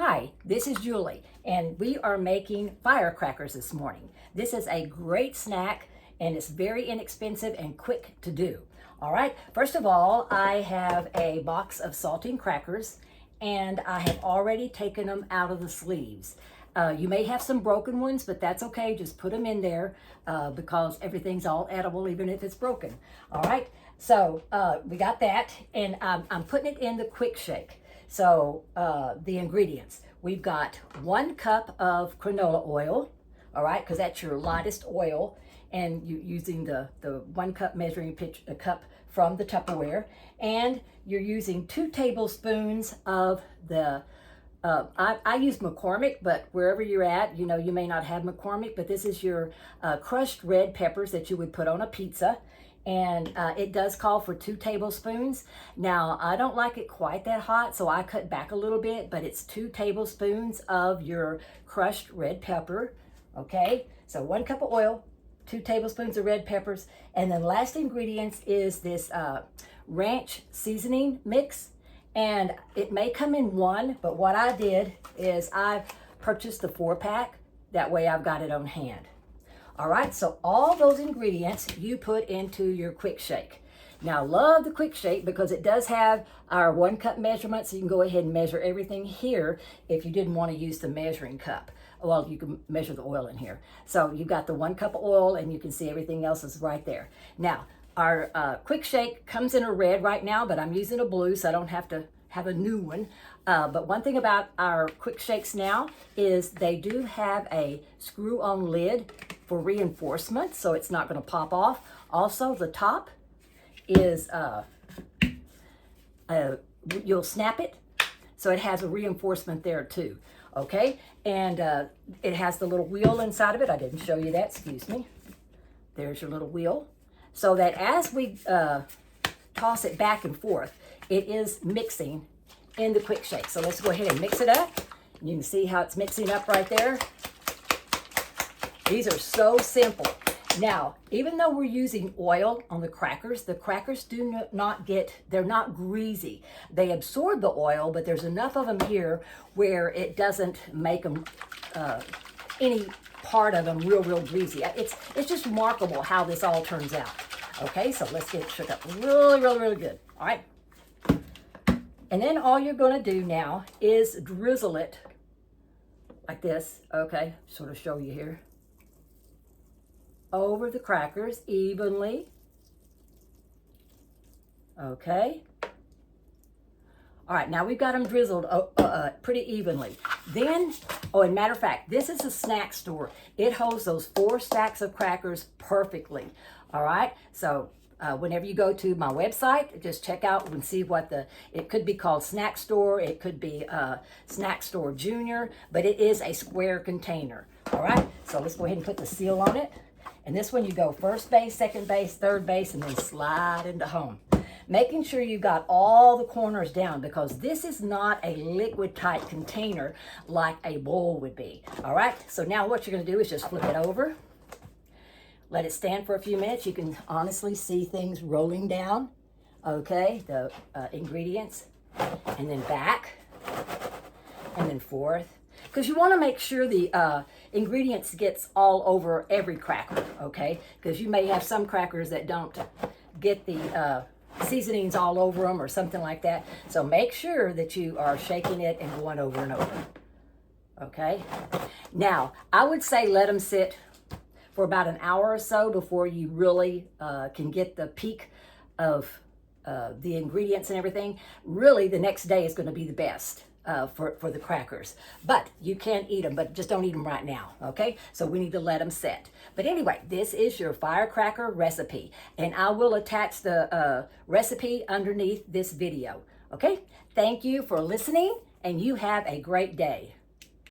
Hi, this is Julie, and we are making firecrackers this morning. This is a great snack, and it's very inexpensive and quick to do. All right, first of all, I have a box of saltine crackers, and I have already taken them out of the sleeves. You may have some broken ones, but that's okay. Just put them in there because everything's all edible, even if it's broken. All right, so we got that, and I'm putting it in the quick shake. So the ingredients, we've got 1 cup of canola oil, all right, because that's your lightest oil, and you're using the 1 cup measuring cup from the Tupperware, and you're using 2 tablespoons of the I use McCormick, but wherever you're at, you know, you may not have McCormick, but this is your crushed red peppers that you would put on a pizza. And it does call for 2 tablespoons. Now, I don't like it quite that hot, so I cut back a little bit, but it's 2 tablespoons of your crushed red pepper, okay? So 1 cup of oil, 2 tablespoons of red peppers, and then last ingredients is this ranch seasoning mix. And it may come in one, but what I did is I purchased the 4-pack. That way I've got it on hand. All right, so all those ingredients you put into your quick shake. Now, love the quick shake because it does have our 1 cup measurement, so you can go ahead and measure everything here if you didn't want to use the measuring cup. Well, you can measure the oil in here. So you've got the 1 cup of oil, and you can see everything else is right there. Now, our quick shake comes in a red right now, but I'm using a blue, so I don't have to have a new one. But one thing about our quick shakes now is they do have a screw-on lid for reinforcement, so it's not going to pop off. Also, the top is, you'll snap it, so it has a reinforcement there too, okay? And it has the little wheel inside of it. I didn't show you that, excuse me. There's your little wheel. So that as we toss it back and forth, it is mixing in the quick shake. So let's go ahead and mix it up. You can see how it's mixing up right there. These are so simple. Now, even though we're using oil on the crackers do not get, they're not greasy. They absorb the oil, but there's enough of them here where it doesn't make them, any part of them real greasy. It's just remarkable how this all turns out. Okay, so let's get it shook up really good. All right. And then all you're going to do now is drizzle it like this. Okay, sort of show you here. Over the crackers evenly. Okay. All right, now we've got them drizzled pretty evenly. Then, oh, and matter of fact, this is a snack store. It holds those 4 stacks of crackers perfectly. All right, so whenever you go to my website, just check out and see what it could be called Snack Store. It could be Snack Store Junior, but it is a square container. All right, so let's go ahead and put the seal on it. And this one, you go first base, second base, third base, and then slide into home. Making sure you got all the corners down because this is not a liquid type container like a bowl would be. All right, so now what you're gonna do is just flip it over. Let it stand for a few minutes. You can honestly see things rolling down. Okay, the ingredients, and then back, and then forth. Because you want to make sure the ingredients gets all over every cracker, okay? Because you may have some crackers that don't get the seasonings all over them or something like that. So make sure that you are shaking it and going over and over, okay? Now, I would say let them sit for about an hour or so before you really can get the peak of the ingredients and everything. Really, the next day is going to be the best for the crackers. But you can eat them, but just don't eat them right now, okay? So we need to let them set. But anyway, this is your firecracker recipe, and I will attach the recipe underneath this video, okay? Thank you for listening, and you have a great day.